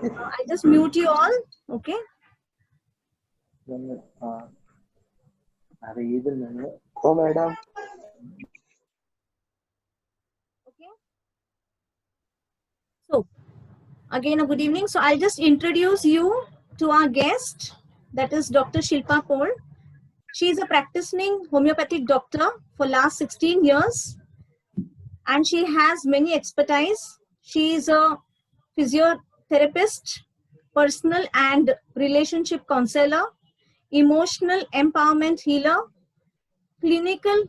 I just mute you all. Okay. Oh, madam. Okay. So again, a good evening. So I'll just introduce you to our guest, that is Dr. Shilpa Paul. She is a practicing homeopathic doctor for last 16 years, and she has many expertise. She is a physiotherapist, personal and relationship counselor, emotional empowerment healer, clinical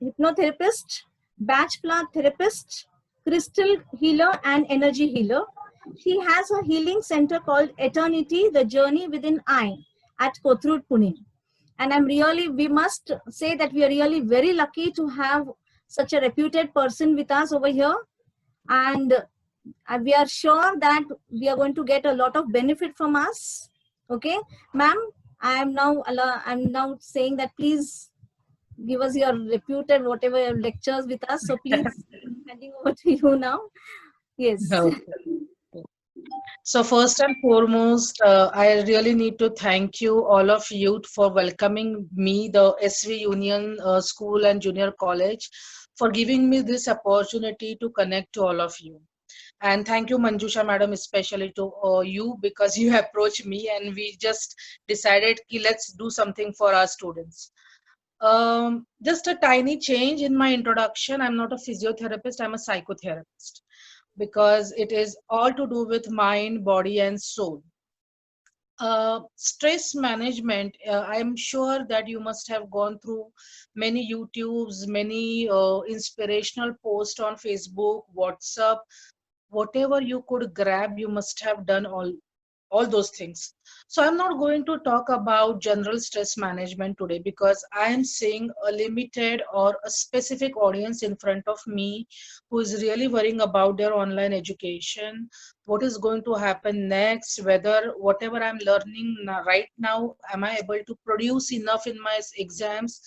hypnotherapist, batch plant therapist, crystal healer, and energy healer. She has a healing center called Eternity, the Journey Within I at Kothurud, Pune. And we must say that we are really very lucky to have such a reputed person with us over here. And we are sure that we are going to get a lot of benefit from us. Okay, ma'am, I'm now saying that please give us your reputed whatever lectures with us. So please, I'm handing over to you now. Yes. Okay. So first and foremost, I really need to thank you, all of you, for welcoming me, the S.V.UNION School and Junior College, for giving me this opportunity to connect to all of you. And thank you, Manjusha Madam, especially to you, because you approached me and we just decided, ki, let's do something for our students. Just a tiny change in my introduction. I'm not a physiotherapist, I'm a psychotherapist because it is all to do with mind, body, and soul. Stress management, I'm sure that you must have gone through many YouTubes, many inspirational posts on Facebook, WhatsApp, whatever you could grab, you must have done all those things. So I'm not going to talk about general stress management today because I am seeing a limited or a specific audience in front of me who is really worrying about their online education, what is going to happen next, whether whatever I'm learning right now, am I able to produce enough in my exams,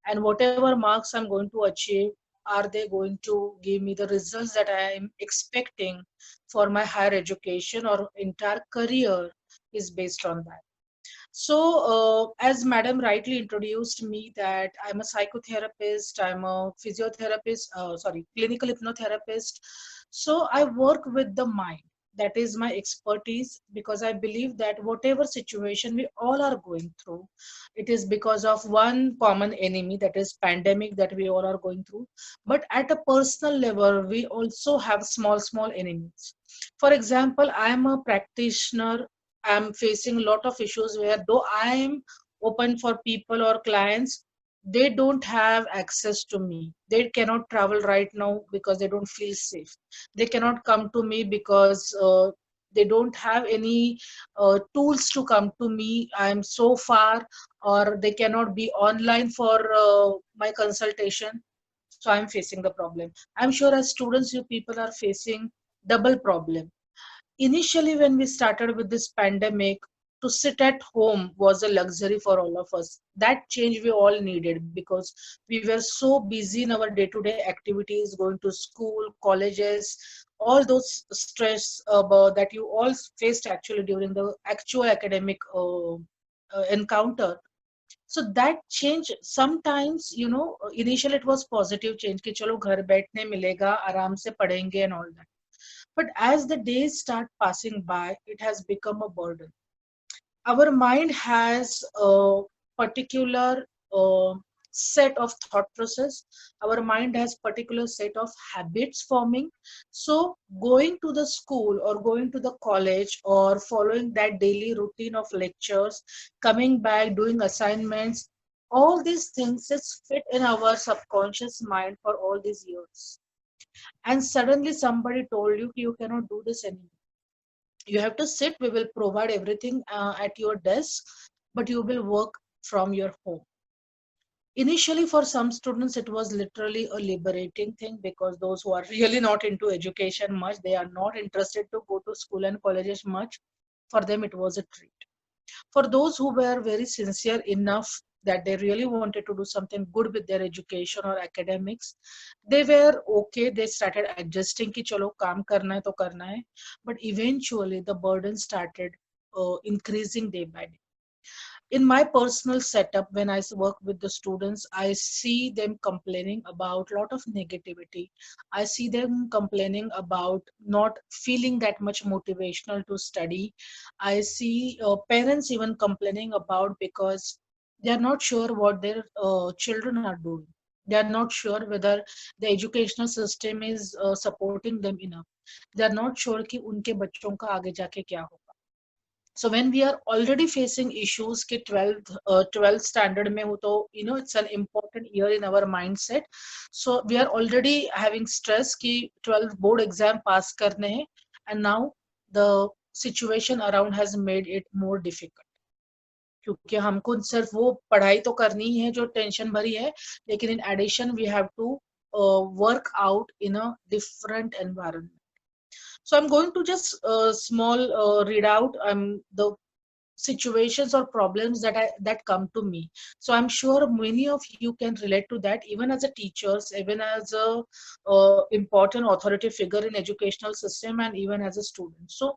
and whatever marks I'm going to achieve, are they going to give me the results that I am expecting for my higher education or entire career is based on that. So, as Madam rightly introduced me, that I'm a psychotherapist, I'm a physiotherapist, sorry, clinical hypnotherapist. So, I work with the mind. That is my expertise because I believe that whatever situation we all are going through, it is because of one common enemy, that is pandemic, that we all are going through. But at a personal level, we also have small enemies. For example, I am a practitioner. I'm facing a lot of issues where though I am open for people or clients, they don't have access to me. They cannot travel right now because they don't feel safe. They cannot come to me because they don't have any tools to come to me. I'm so far, or they cannot be online for my consultation. So I'm facing the problem. I'm sure as students, you people are facing double problem. Initially, when we started with this pandemic, to sit at home was a luxury for all of us. That change we all needed because we were so busy in our day-to-day activities, going to school, colleges, all those stress that you all faced actually during the actual academic encounter. So that change sometimes, initially it was positive change कि चलो घर बैठने मिलेगा, आराम से पढ़ेंगे and all that. But as the days start passing by, it has become a burden. Our mind has a particular set of thought process. Our mind has particular set of habits forming. So going to the school or going to the college or following that daily routine of lectures, coming back, doing assignments, all these things is fit in our subconscious mind for all these years. And suddenly somebody told you you cannot do this anymore. You have to sit, we will provide everything at your desk, but you will work from your home. Initially, for some students, it was literally a liberating thing because those who are really not into education much, they are not interested to go to school and colleges much. For them, it was a treat. For those who were very sincere enough, that they really wanted to do something good with their education or academics, they were okay. They started adjusting कि चलो काम करना है तो करना है, but eventually the burden started increasing day by day. In my personal setup, when I work with the students, I see them complaining about a lot of negativity. I see them complaining about not feeling that much motivational to study. I see parents even complaining about because they are not sure what their children are doing. They are not sure whether the educational system is supporting them enough. They are not sure कि उनके बच्चों का आगे जाके क्या होगा. So when we are already facing issues कि 12th standard में हो तो it's an important year in our mindset. So we are already having stress कि 12th board exam pass करने हैं, and now the situation around has made it more difficult. क्योंकि हमको सिर्फ वो पढ़ाई तो करनी ही है जो टेंशन भरी है, लेकिन in addition we have to work out in a different environment. So I'm going to just small read out the situations or problems that come to me. So I'm sure many of you can relate to that, even as a teachers, even as a important authority figure in educational system, and even as a student. So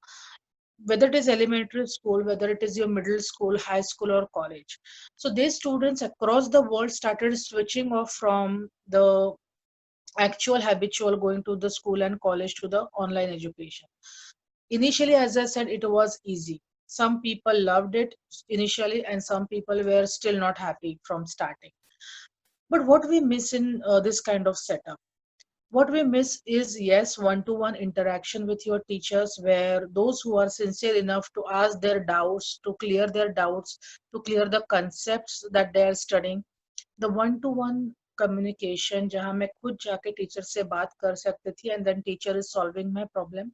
whether it is elementary school, whether it is your middle school, high school, or college, so these students across the world started switching off from the actual habitual going to the school and college to the online education. Initially, as I said, it was easy. Some people loved it initially, and some people were still not happy from starting. But what we miss in this kind of setup, what we miss is, yes, one-to-one interaction with your teachers, where those who are sincere enough to ask their doubts, to clear their doubts, to clear the concepts that they are studying, the one-to-one communication जहाँ मैं खुद जाके teacher से बात कर सकती थी and then teacher is solving my problem,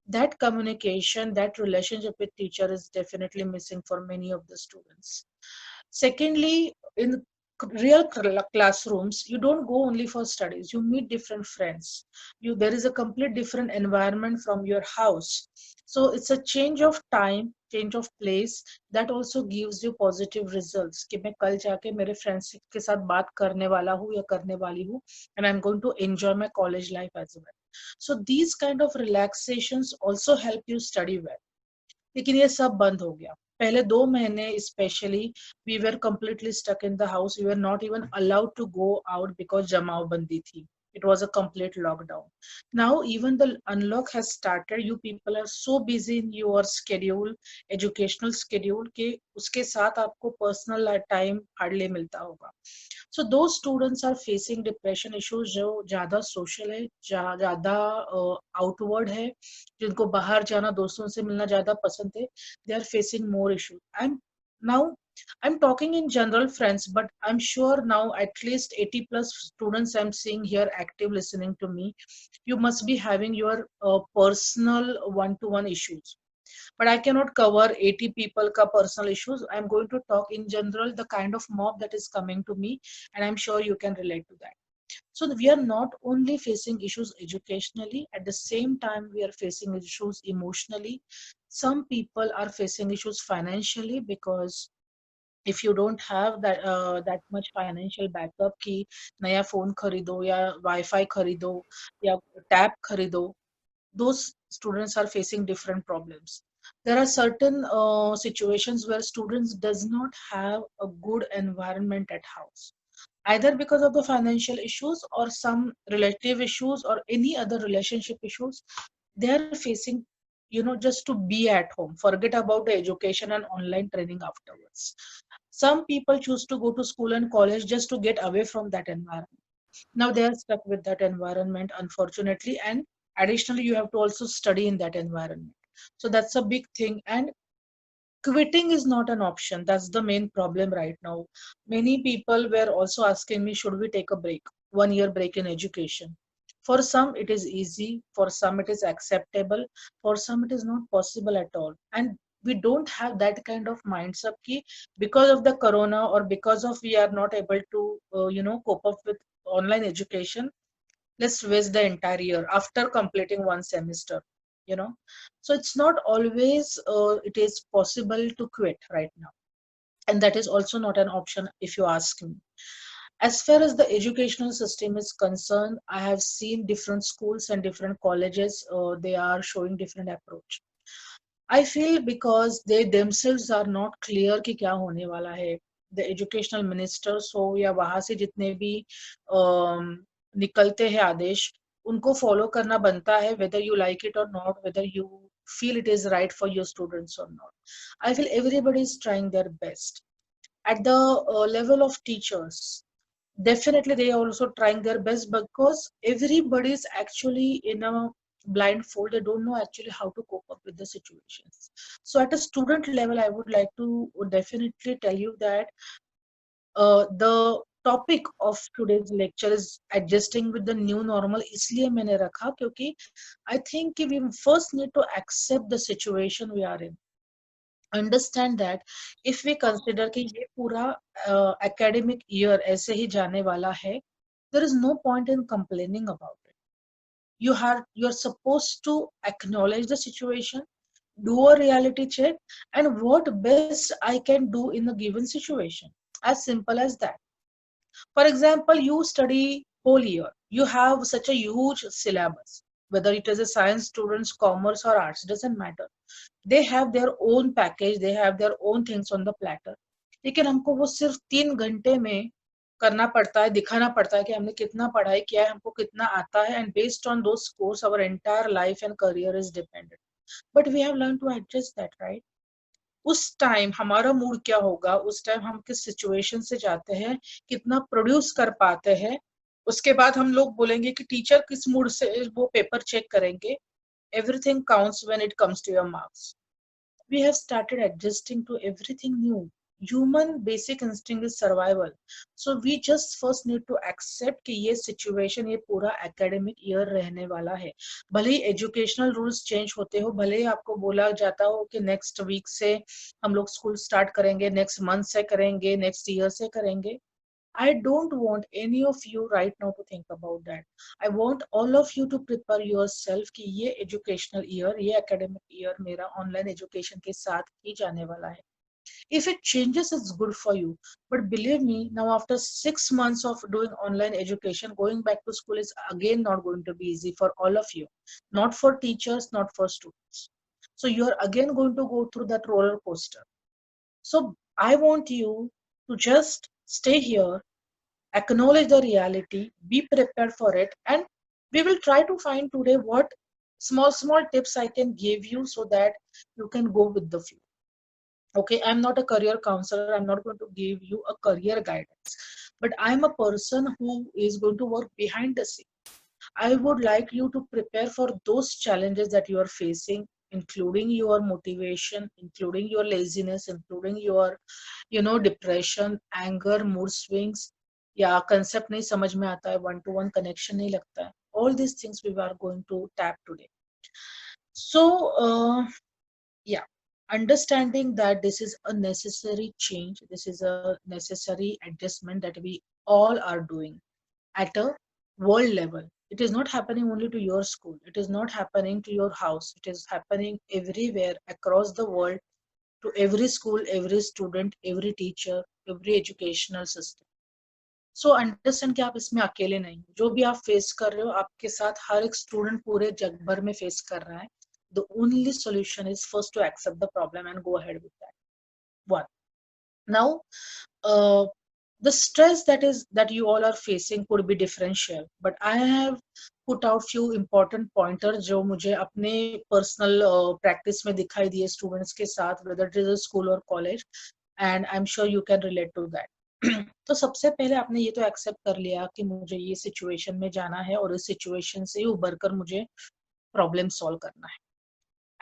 that communication, that relationship with teacher is definitely missing for many of the students. Secondly, in real classrooms, you don't go only for studies, you meet different friends. There is a complete different environment from your house. So it's a change of time, change of place, that also gives you positive results कि मैं कल जाके मेरे friends के साथ बात करने वाला हूँ या करने वाली हूँ, and I'm going to enjoy my college life as well. So these kind of relaxations also help you study well. लेकिन ये सब बंद हो गया. पहले 2 महीने specially we were completely stuck in the house. We were not even allowed to go out because जमाव बंदी थी. It was a complete lockdown. Now even the unlock has started. You people are so busy in your schedule, educational schedule, कि उसके साथ आपको personal time hardly मिलता होगा. So those students are facing depression issues जो ज़्यादा social है, ज़्यादा outward है, जिनको बाहर जाना, दोस्तों से मिलना ज़्यादा पसंद है. They are facing more issues. Now I'm talking in general, friends, but I'm sure now at least 80 plus students I'm seeing here active listening to me. You must be having your personal one-to-one issues. But I cannot cover 80 people ka personal issues. I'm going to talk in general the kind of mob that is coming to me, and I'm sure you can relate to that. So we are not only facing issues educationally, at the same time we are facing issues emotionally. Some people are facing issues financially because if you don't have that much financial backup कि नया phone खरीदो या wifi खरीदो या tab खरीदो, those students are facing different problems. There are certain situations where students does not have a good environment at house, either because of the financial issues or some relative issues or any other relationship issues. They are facing, just to be at home, forget about the education and online training afterwards. Some people choose to go to school and college just to get away from that environment. Now they are stuck with that environment, unfortunately, and additionally you have to also study in that environment. So that's a big thing, and quitting is not an option. That's the main problem right now. Many people were also asking me, should we take a break, 1 year break in education? For some it is easy, for some it is acceptable, for some it is not possible at all. And we don't have that kind of mindset ki because of the corona or because of we are not able to cope up with online education, let's waste the entire year after completing one semester, you know. So it's not always it is possible to quit right now. and that is also not an option if you ask me. As far as the educational system is concerned, I have seen different schools and different colleges, they are showing different approach. I feel because they themselves are not clear कि क्या होने वाला है. The educational ministers हो या वहां से जितने भी निकलते हैं आदेश, उनको फॉलो करना बनता है, whether you like it or not, whether you feel it is right for your students or not. I feel everybody is trying their best. At the level of teachers, definitely they are also trying their best, because everybody is actually in a blindfold. They don't know actually how to cope up with the situations. So at a student level, I would like to definitely tell you that the topic of today's lecture is adjusting with the new normal. इसलिए मैंने रखा क्योंकि I think we first need to accept the situation we are in. Understand that if we consider कि ये पूरा academic year ऐसे ही जाने वाला है, there is no point in complaining about it. You're supposed to acknowledge the situation, do a reality check, and what best I can do in a given situation. As simple as that. For example, you study whole year. You have such a huge syllabus. Whether it is a science students, commerce or arts, doesn't matter. They have their own package, they have their own things on the platter. लेकिन हमको वो सिर्फ 3 घंटे में करना पड़ता है, दिखाना पड़ता है कि हमने कितना पढ़ाई किया है, हमको कितना आता है, and based on those scores our entire life and career is dependent. But we have learned to adjust that, right? उस टाइम हमारा मूड क्या होगा, उस टाइम हम किस सिचुएशन से जाते हैं, कितना प्रोड्यूस कर पाते हैं, उसके बाद हम लोग बोलेंगे कि टीचर किस मूड से वो पेपर चेक करेंगे. Everything counts when it comes to your marks. We have started adjusting to everything new. Human basic instinct is survival. So we just first need to accept कि ये situation, ये पूरा academic year रहने वाला है. भले ही educational rules change होते हो, भले ही आपको बोला जाता हो कि next week से हम लोग school start करेंगे, next month से करेंगे, next year से करेंगे. I don't want any of you right now to think about that. I want all of you to prepare yourself कि ये educational year, ये academic year मेरा online education के साथ ही जाने वाला है. If it changes, it's good for you. But believe me, now after 6 months of doing online education, going back to school is again not going to be easy for all of you. Not for teachers, not for students. So you're again going to go through that roller coaster. So I want you to just stay here, acknowledge the reality, be prepared for it, and we will try to find today what small tips I can give you so that you can go with the flow. Okay, I'm not a career counselor, I'm not going to give you a career guidance, but I'm a person who is going to work behind the scene. I would like you to prepare for those challenges that you are facing, including your motivation, including your laziness, including your, depression, anger, mood swings, या concept नहीं समझ में आता है, one to one connection नहीं लगता है. All these things we are going to tap today. So, yeah, understanding that this is a necessary change, this is a necessary adjustment that we all are doing at a world level. It is not happening only to your school, it is not happening to your house, it is happening everywhere across the world, to every school, every student, every teacher, every educational system. So understand कि आप इसमें अकेले नहीं, जो भी आप face कर रहे हो आपके साथ हर एक स्टूडेंट पूरे जग भर में फेस कर रहा है. The only solution is first to accept the problem and go ahead with that. One. Now, the stress that you all are facing could be differential, but I have put out few important pointers जो मुझे अपने personal practice में दिखाई दिए students के साथ, whether it is a school or college, and I'm sure you can relate to that. तो सबसे पहले आपने ये तो एक्सेप्ट कर लिया कि मुझे ये सिचुएशन में जाना है और इस सिचुएशन से उबर कर मुझे प्रॉब्लम सॉल्व करना है.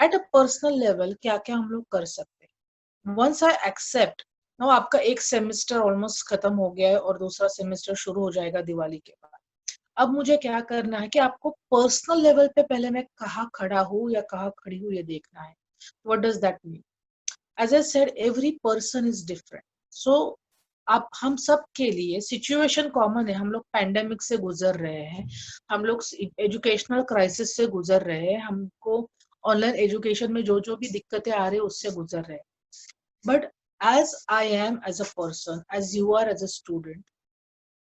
एट अ पर्सनल लेवल क्या क्या हम लोग कर सकते हैं. वंस आई एक्सेप्ट, नो आपका एक सेमेस्टर ऑलमोस्ट खत्म हो गया है और दूसरा सेमेस्टर शुरू हो जाएगा दिवाली के बाद. अब मुझे क्या करना है कि आपको पर्सनल लेवल पे पहले मैं कहाँ खड़ा हूँ या कहाँ खड़ी हूँ ये देखना है. What does that mean? As I said, every person is different. So आप हम सब के लिए सिचुएशन कॉमन है. हम लोग पैंडेमिक से गुजर रहे हैं, हम लोग एजुकेशनल क्राइसिस से गुजर रहे हैं, हमको ऑनलाइन एजुकेशन में जो जो भी दिक्कतें आ रही है उससे गुजर रहे हैं. But As I am as a person, as you are as a student,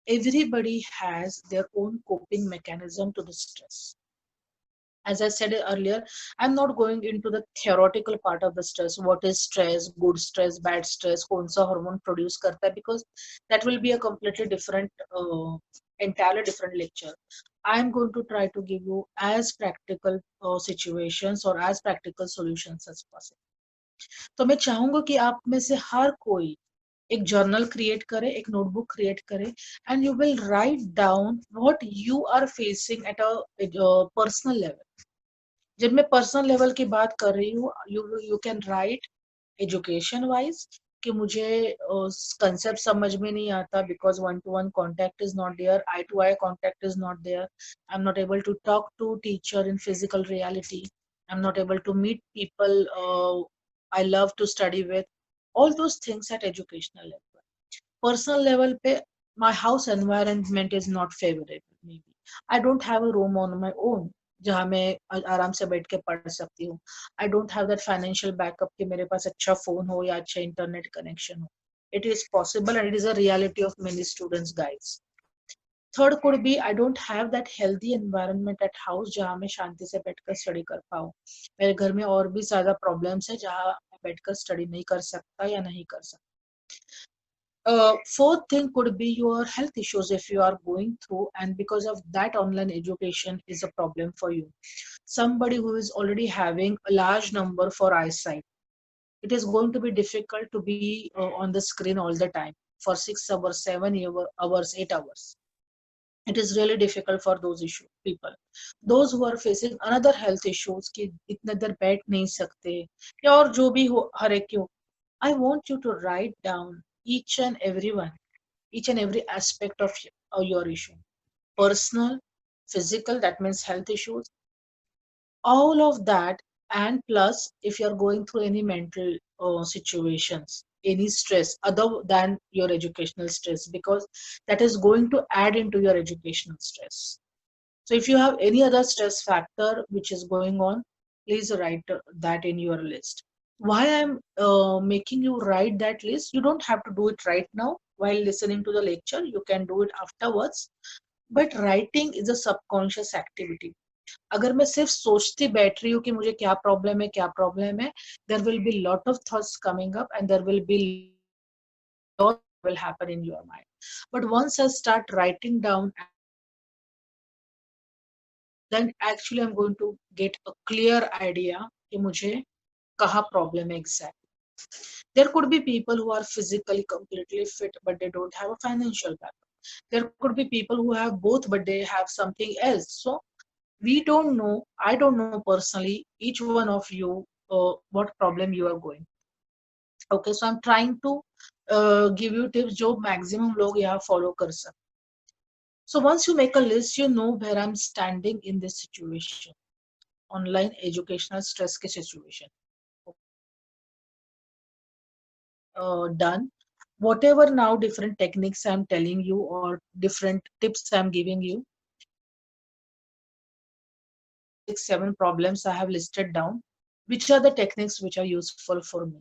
everybody has their own coping mechanism to the stress. As I said earlier, I'm not going into the theoretical part of the stress. What is stress, good stress, bad stress, kaun sa hormone produce karta hai, because that will be a completely different, entirely different lecture. I'm going to try to give you as practical situations or as practical solutions as possible. तो मैं चाहूंगा कि आप में से हर कोई एक journal create करे, एक नोटबुक क्रिएट करे, and you will write down what you are facing at a personal level. जब मैं पर्सनल लेवल की बात कर रही हूँ, you can write education wise कि मुझे कंसेप्ट समझ में नहीं आता because one to one contact is not there, eye to eye contact is not there, I am not able to talk to teacher in physical reality, I am not able to meet people I love to study with. All those things at educational level. Personal level pe, my house environment is not favorable. Maybe I don't have a room on my own जहाँ मैं आराम से बैठ के पढ़ सकती हूँ. I don't have that financial backup कि मेरे पास अच्छा फोन हो या अच्छा इंटरनेट कनेक्शन हो. It is possible and it is a reality of many students, guys. Third could be I don't have that healthy environment at house जहाँ मैं शांति से बैठकर स्टडी कर पाऊँ. मेरे घर में और भी ज्यादा प्रॉब्लम्स है जहाँ मैं बैठकर स्टडी नहीं कर सकता या नहीं कर सकता. Fourth thing could be your health issues if you are going through, and because of that, online education is a problem for you. Somebody who is already having a large number for eyesight, it is going to be difficult to be on the screen all the time for 6 hours, 7 hours, 8 hours. It is really difficult for those issue people. Those who are facing another health issues कि इतने देर बैठ नहीं सकते या और जो भी हो हर एक क्यों. I want you to write down each and every one, each and every aspect of your issue. Personal, physical, that means health issues, all of that, and plus if you're going through any mental situations, any stress other than your educational stress, because that is going to add into your educational stress. So if you have any other stress factor which is going on, please write that in your list. Why I'm making you write that list? You don't have to do it right now while listening to the lecture, you can do it afterwards, but writing is a subconscious activity. अगर मैं सिर्फ सोचती बैठ रही हूँ कि मुझे क्या प्रॉब्लम है, क्या प्रॉब्लम है, there will be lot of thoughts coming up and there will be lot will happen in your mind. But once I start writing down and then actually I'm going to get a clear idea कि मुझे कहाँ problem है exact. There could be people who are physically completely fit but they don't have a financial backup. There could be people who have both but they have something else. So we don't know, I don't know personally each one of you what problem you are going. Okay, so I'm trying to give you tips जो maximum लोग यहाँ follow कर सकते. So once you make a list, you know where I'm standing in this situation. Online educational stress के situation. Done. Whatever now different techniques I'm telling you or different tips I'm giving you, 6, 7 problems I have listed down. Which are the techniques which are useful for me?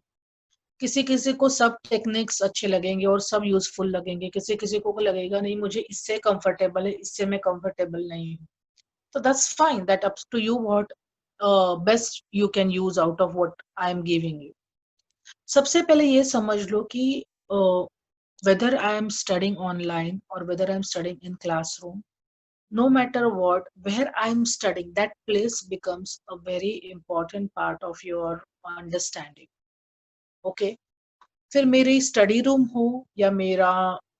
किसी किसी को सब techniques अच्छे लगेंगे और सब useful लगेंगे, किसी किसी को लगेगा नहीं मुझे इससे कंफर्टेबल है, इससे मैं कंफर्टेबल नहीं हूँ. So that's fine. That up to you what best you can use out of what I am giving you. सबसे पहले ये समझ लो कि whether I am studying online or whether I am studying in classroom, no matter what, where I am studying, that place becomes a very important part of your understanding. Okay. फिर मेरी study room हो या मेरा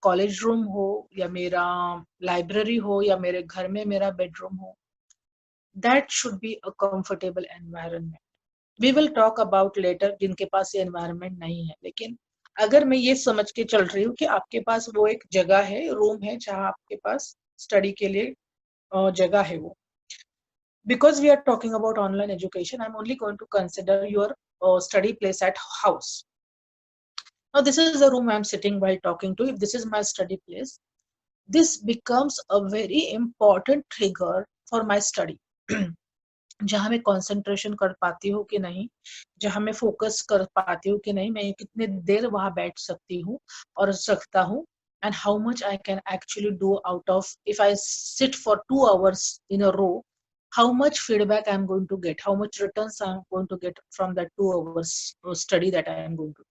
college room हो या मेरा library हो या मेरे घर में मेरा बेडरूम हो, that should be a comfortable environment. We will talk about later जिनके पास ये environment नहीं है, लेकिन अगर मैं ये समझ के चल रही हूँ कि आपके पास वो एक जगह है, रूम है जहाँ आपके पास स्टडी के लिए जगह है वो. Because we are talking about online education, I'm only going to consider your study place at house. Now this is the room I'm sitting while talking to. If this is my study place, this becomes a very important trigger for my study. जहां मैं concentration कर पाती हूँ कि नहीं, जहां मैं focus कर पाती हूँ कि नहीं, मैं कितने देर वहां बैठ सकती हूँ और सकता हूँ, and how much I can actually do out of, if I sit for 2 hours in a row, how much feedback I'm going to get, how much returns I'm going to get from that 2 hours study that I am going to.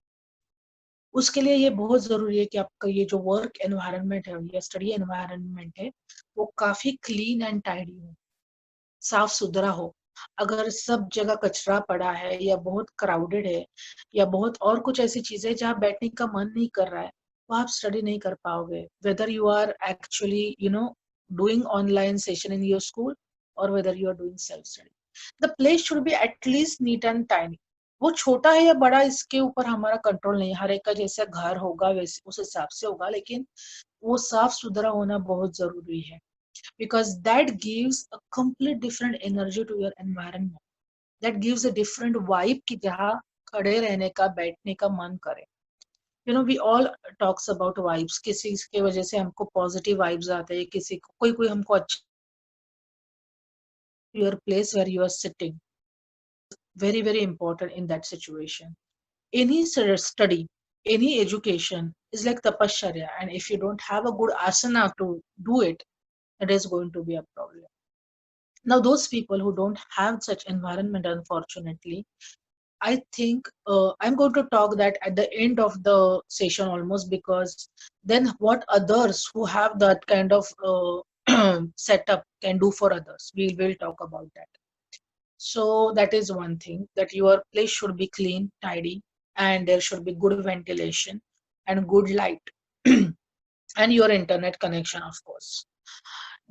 उसके लिए ये बहुत जरूरी है कि आपका ये जो वर्क एनवायरनमेंट है या स्टडी एनवायरनमेंट है वो काफी क्लीन एंड टाइडी हो, साफ सुथरा हो। अगर सब जगह कचरा पड़ा है या बहुत क्राउडेड है या बहुत और कुछ ऐसी चीजें जहाँ बैठने का मन नहीं कर रहा है, तो आप स्टडी नहीं कर पाओगे, whether you are actually doing online session in your school और whether you are doing self study. The place should be at least neat and tiny. वो छोटा है या बड़ा इसके ऊपर हमारा कंट्रोल नहीं, हर एक का जैसा घर होगा वैसे उस हिसाब से होगा, लेकिन वो साफ सुथरा होना बहुत जरूरी है, because that gives a complete different energy to your environment, that gives a different vibe कि जहाँ खड़े रहने का बैठने का मन करे। we all talks about vibes, किसी के वजह से हमको पॉजिटिव वाइब्स आते हैं, किसी को कोई कोई हमको अच्छा, your place where you are sitting very very important in that situation. Any study, any education is like tapasharya, and if you don't have a good asana to do it, it is going to be a problem. Now those people who don't have such environment, unfortunately, I think I'm going to talk that at the end of the session almost, because then what others who have that kind of setup can do for others, we will talk about that. So that is one thing, that your place should be clean, tidy, and there should be good ventilation and good light and your internet connection, of course.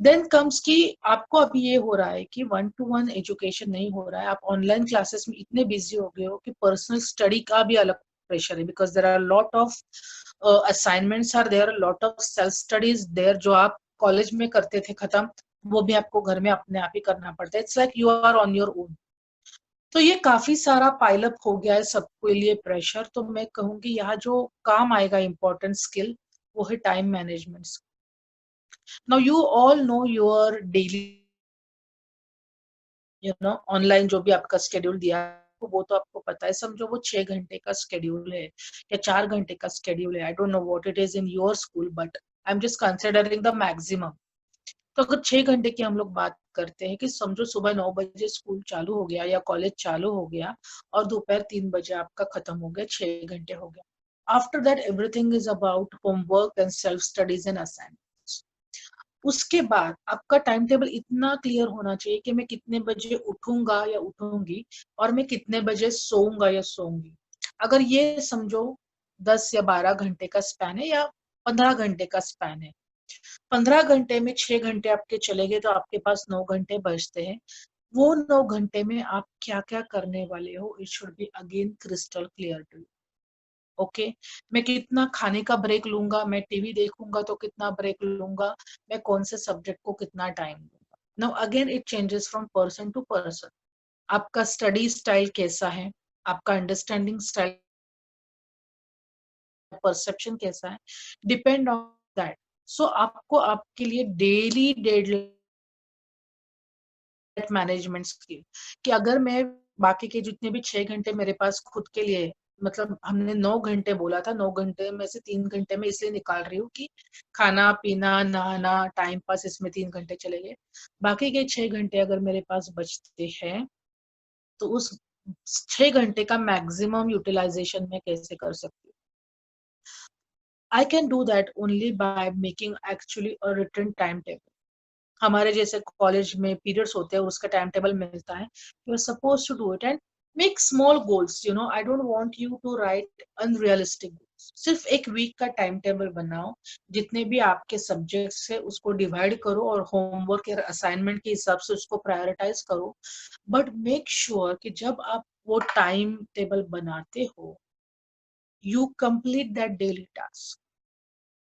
Then comes कि आपको अभी ये हो रहा है कि 1-to-1 education नहीं हो रहा है, आप ऑनलाइन क्लासेस में इतने बिजी हो गए हो कि पर्सनल स्टडी का भी अलग प्रेशर है, because there are lot of assignments, are there lot of self studies there, जो आप कॉलेज में करते थे खत्म, वो भी आपको घर में अपने आप ही करना पड़ता है। It's like you are on your own. तो ये काफी सारा पाइल अप हो गया है सबके लिए प्रेशर। तो मैं कहूंगी यहाँ जो काम आएगा इम्पोर्टेंट स्किल, वो है time management. Now you all know your daily online जो भी आपका शेड्यूल दिया है, वो तो आपको पता है, समझो वो 6 घंटे का शेड्यूल है या 4 घंटे का शेड्यूल है। I don't know what it is in your school, but I am just considering the maximum. तो अगर 6 घंटे की हम लोग बात करते हैं कि समझो सुबह 9 बजे स्कूल चालू हो गया या कॉलेज चालू हो गया और दोपहर 3 बजे आपका खत्म हो गया, 6 घंटे हो गया। After that everything is about homework and self studies and assignments. उसके बाद आपका टाइम टेबल इतना क्लियर होना चाहिए कि मैं कितने बजे उठूंगा या उठूंगी और मैं कितने बजे सोऊंगा या सोऊंगी। अगर ये समझो 10 या 12 घंटे का स्पैन है या 15 घंटे का स्पैन है, 15 घंटे में 6 घंटे आपके चले गए तो आपके पास 9 घंटे बचते हैं। वो 9 घंटे में आप क्या क्या करने वाले हो, it should be again crystal clear to you. Okay, मैं कितना खाने का ब्रेक लूंगा, मैं टीवी देखूंगा तो कितना ब्रेक लूंगा, मैं कौन से सब्जेक्ट को कितना टाइम दूंगा। Now again it changes from person to person. आपका स्टडी स्टाइल कैसा है, आपका अंडरस्टैंडिंग स्टाइल, परसेप्शन कैसा है, डिपेंड ऑन दैट। सो आपको आपके लिए डेली डेडलाइन मैनेजमेंट स्किल, कि अगर मैं बाकी के जितने भी 6 घंटे मेरे पास खुद के लिए, मतलब हमने 9 घंटे बोला था, 9 घंटे में से 3 घंटे में इसलिए निकाल रही हूँ कि खाना पीना नहाना टाइम पास इसमें 3 घंटे चले गए, बाकी के 6 घंटे अगर मेरे पास बचते हैं तो उस 6 घंटे का मैक्सिमम यूटिलाइजेशन मैं कैसे कर सकती हूँ। I can do that only by making actually a written time table. हमारे जैसे कॉलेज में पीरियड्स होते हैं, उसका टाइम टेबल मिलता है, you are suppose to do it and make small goals. I don't want you to write unrealistic goals. सिर्फ एक वीक का टाइम टेबल बनाओ, जितने भी आपके सब्जेक्ट्स है उसको डिवाइड करो और होमवर्क या असाइनमेंट के हिसाब से उसको प्रायोरिटाइज करो। बट मेक श्योर कि जब आप वो टाइम टेबल बनाते हो, you complete that daily task.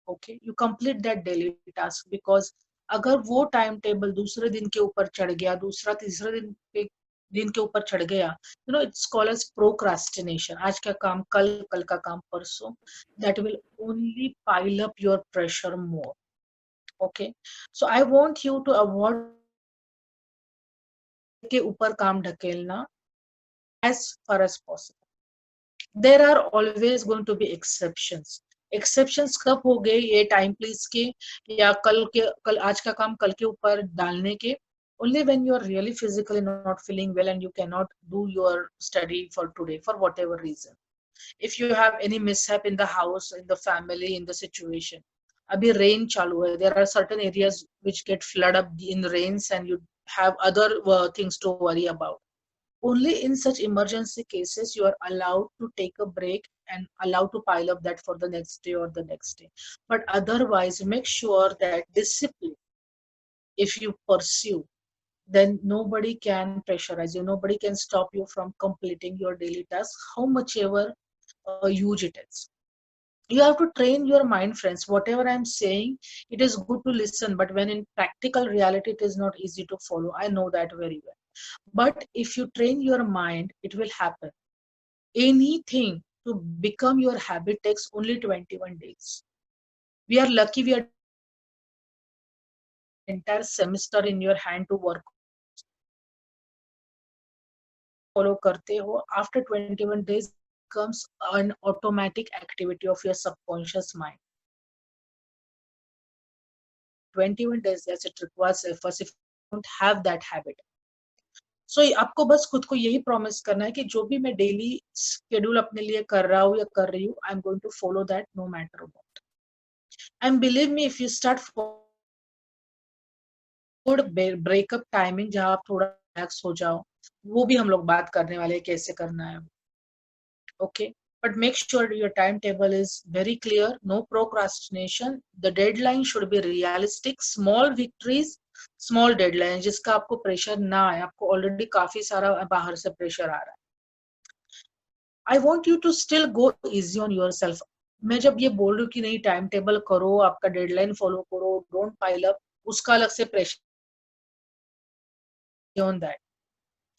Okay, you complete that daily task, because अगर वो टाइम टेबल दूसरे दिन के ऊपर चढ़ गया, दूसरा तीसरे दिन के ऊपर चढ़ गया, इट्स कॉल्ड एज प्रोक्रास्टिनेशन। आज का काम कल, कल का काम परसों, that will only pile up your pressure more. Okay, so I want you to avoid के ऊपर काम ढकेलना as far as possible. There are always going to be exceptions. Exceptions कब हो गए ये time please के या कल आज का काम कल के ऊपर डालने के? Only when you are really physically not feeling well and you cannot do your study for today for whatever reason. If you have any mishap in the house, in the family, in the situation. Abhi rain chalu hai. There are certain areas which get flood up in rains and you have other things to worry about. Only in such emergency cases you are allowed to take a break and allowed to pile up that for the next day or the next day. But otherwise, make sure that discipline, if you pursue, then nobody can pressurize you, nobody can stop you from completing your daily task, how much ever huge it is. You have to train your mind, friends. Whatever I'm saying, it is good to listen, but when in practical reality, it is not easy to follow. I know that very well. But if you train your mind, it will happen. Anything to become your habit takes only 21 days. We are lucky we are taking entire semester in your hand to work. Follow karte ho, after 21 days it becomes an automatic activity of your subconscious mind. 21 days, yes, it requires efforts if you don't have that habit. So आपको बस खुद को यही promise करना है कि जो भी मैं डेली शेड्यूल अपने लिए कर रहा हूँ या कर रही हूँ, I am going to follow that no matter what. And believe me, if you start good breakup timing जहां आप थोड़ा रिलैक्स हो जाओ, वो भी हम लोग बात करने वाले हैं कैसे करना है. Okay, but make sure your timetable is very clear. No procrastination. The deadline should be realistic. Small victories, small deadlines, जिसका आपको प्रेशर ना आए. आपको ऑलरेडी काफी सारा बाहर से प्रेशर आ रहा है. I want you to still go easy on yourself. मैं जब ये बोल रही हूँ कि नहीं टाइम टेबल करो, आपका डेडलाइन फॉलो करो, डोंट पाइल अप, उसका अलग से प्रेशर ऑन दैट.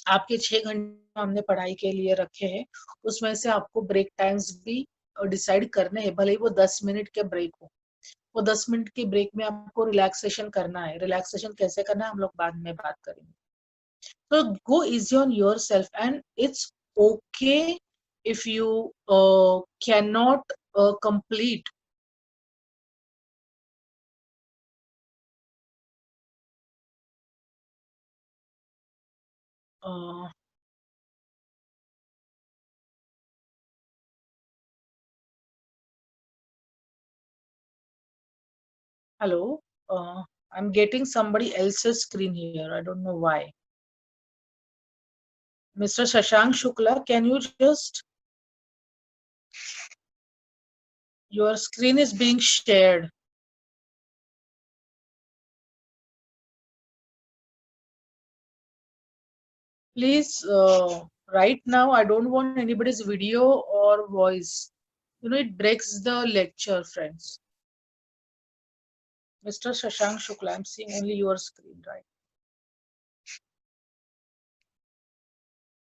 आपके 6 घंटे हमने पढ़ाई के लिए रखे हैं, उसमें से आपको ब्रेक टाइम्स भी डिसाइड करने हैं, भले ही वो 10 मिनट के ब्रेक हो. वो 10 मिनट के ब्रेक में आपको रिलैक्सेशन करना है. रिलैक्सेशन कैसे करना है हम लोग बाद में बात करेंगे. So go easy on yourself, and it's okay if you cannot complete. Uh, Hello, I'm getting somebody else's screen here. I don't know why. Mr. Shashank Shukla, can you just, your screen is being shared. Please, right now, I don't want anybody's video or voice. You know, it breaks the lecture, friends. Mr. Shashank Shukla, I'm seeing only your screen, right?